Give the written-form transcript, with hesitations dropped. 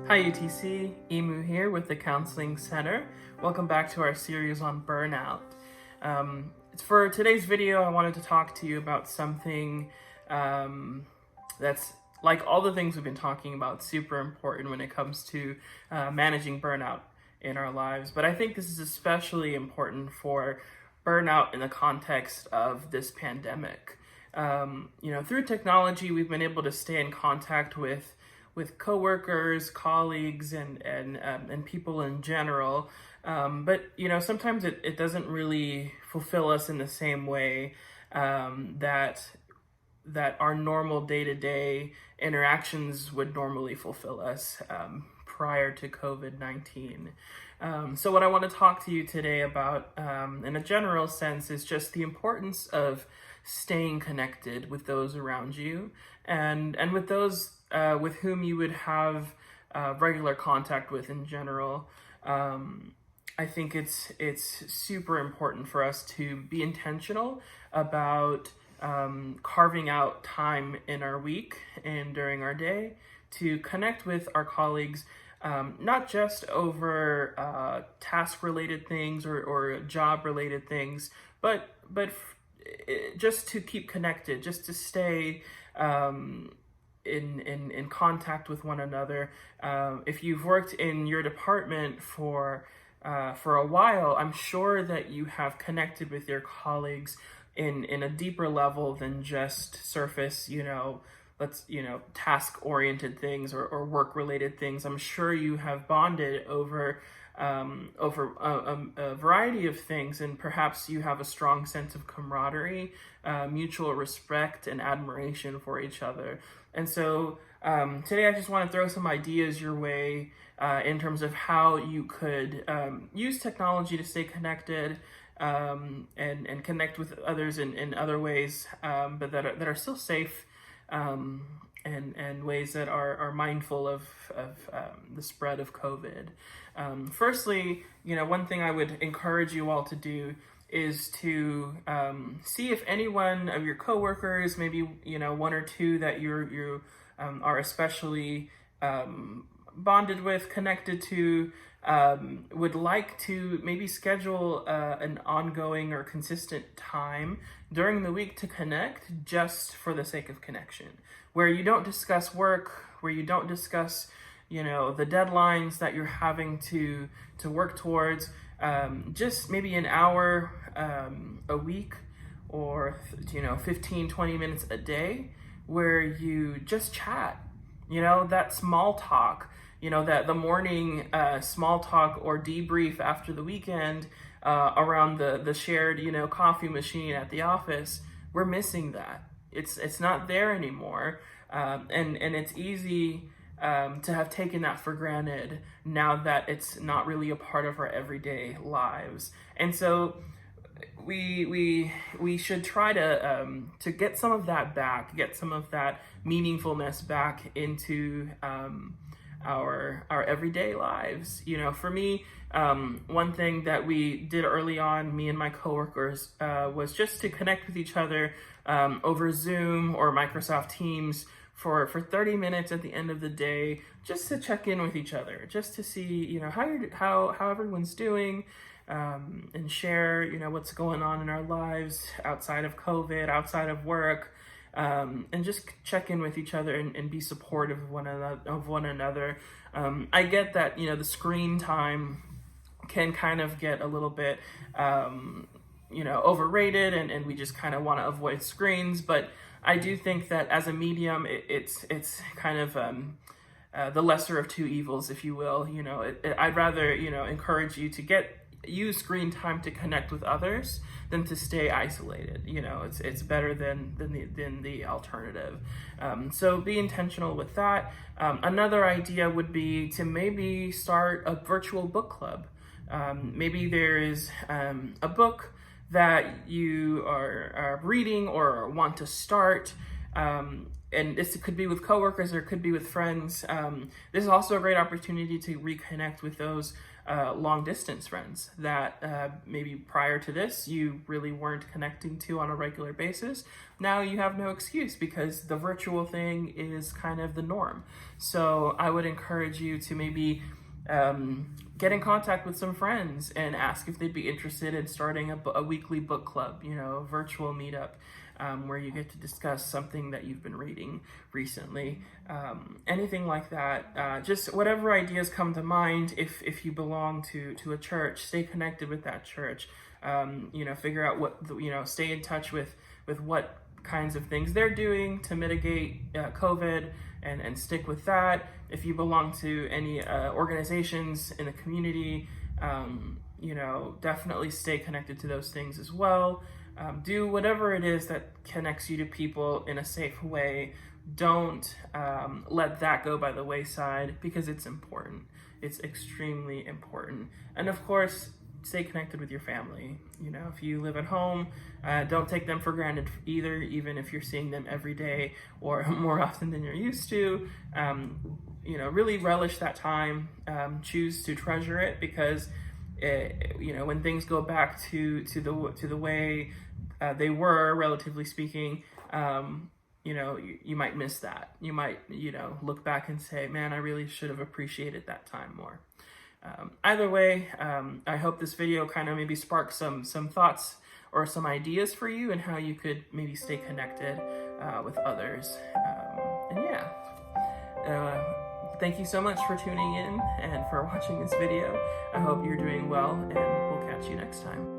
Hi UTC, Emu here with the Counseling Center. Welcome back to our series on burnout. For today's video, I wanted to talk to you about something that's like all the things we've been talking about, super important when it comes to managing burnout in our lives. But I think this is especially important for burnout in the context of this pandemic. Through technology, we've been able to stay in contact with coworkers, colleagues, and people in general. But sometimes it doesn't really fulfill us in the same way that our normal day-to-day interactions would normally fulfill us prior to COVID-19. So what I want to talk to you today about in a general sense is just the importance of staying connected with those around you and with those with whom you would have regular contact with in general. I think it's super important for us to be intentional about carving out time in our week and during our day to connect with our colleagues, not just over task-related things or job-related things, but just to keep connected, just to stay in contact with one another. If you've worked in your department for a while, I'm sure that you have connected with your colleagues in a deeper level than just surface, task-oriented things or work-related things. I'm sure you have bonded over a variety of things, and perhaps you have a strong sense of camaraderie, mutual respect, and admiration for each other. And so today I just want to throw some ideas your way in terms of how you could use technology to stay connected and connect with others in other ways, but that are still safe, and ways that are mindful of the spread of COVID. Firstly, one thing I would encourage you all to do is to see if any one of your coworkers, maybe one or two that you are especially bonded with, connected to, would like to maybe schedule an ongoing or consistent time during the week to connect just for the sake of connection, where you don't discuss work, where you don't discuss the deadlines that you're having to work towards, just maybe an hour a week or 15-20 minutes a day where you just chat, that small talk, that the morning small talk or debrief after the weekend around the shared coffee machine at the office. We're missing that. It's not there anymore, and it's easy to have taken that for granted now that it's not really a part of our everyday lives. And so we should try to get some of that back, get some of that meaningfulness back into our everyday lives. For me, one thing that we did early on, me and my coworkers, was just to connect with each other over Zoom or Microsoft Teams for 30 minutes at the end of the day, just to check in with each other, just to see how everyone's doing, and share what's going on in our lives outside of COVID, outside of work, and just check in with each other and be supportive of one another. I get that the screen time can kind of get a little bit overrated, and we just kind of want to avoid screens, but I do think that as a medium, it's kind of the lesser of two evils, if you will. I'd rather encourage you to use screen time to connect with others than to stay isolated. It's better than the alternative. So be intentional with that. Another idea would be to maybe start a virtual book club. Maybe there is a book that you are reading or want to start, and this could be with coworkers or it could be with friends. This is also a great opportunity to reconnect with those long distance friends that maybe prior to this you really weren't connecting to on a regular basis. Now you have no excuse because the virtual thing is kind of the norm. So I would encourage you to maybe get in contact with some friends and ask if they'd be interested in starting a weekly book club, a virtual meetup. Where you get to discuss something that you've been reading recently, anything like that. Just whatever ideas come to mind. If you belong to a church, stay connected with that church. Figure out stay in touch with what kinds of things they're doing to mitigate COVID, and stick with that. If you belong to any organizations in the community, definitely stay connected to those things as well. Do whatever it is that connects you to people in a safe way. Don't let that go by the wayside because it's important. It's extremely important. And of course, stay connected with your family. If you live at home, don't take them for granted either, even if you're seeing them every day or more often than you're used to. Really relish that time. Choose to treasure it because when things go back to the way they were, relatively speaking, you might miss that. You might, look back and say, man, I really should have appreciated that time more. Either way, I hope this video kind of maybe sparks some thoughts or some ideas for you and how you could maybe stay connected with others. Thank you so much for tuning in and for watching this video. I hope you're doing well, and we'll catch you next time.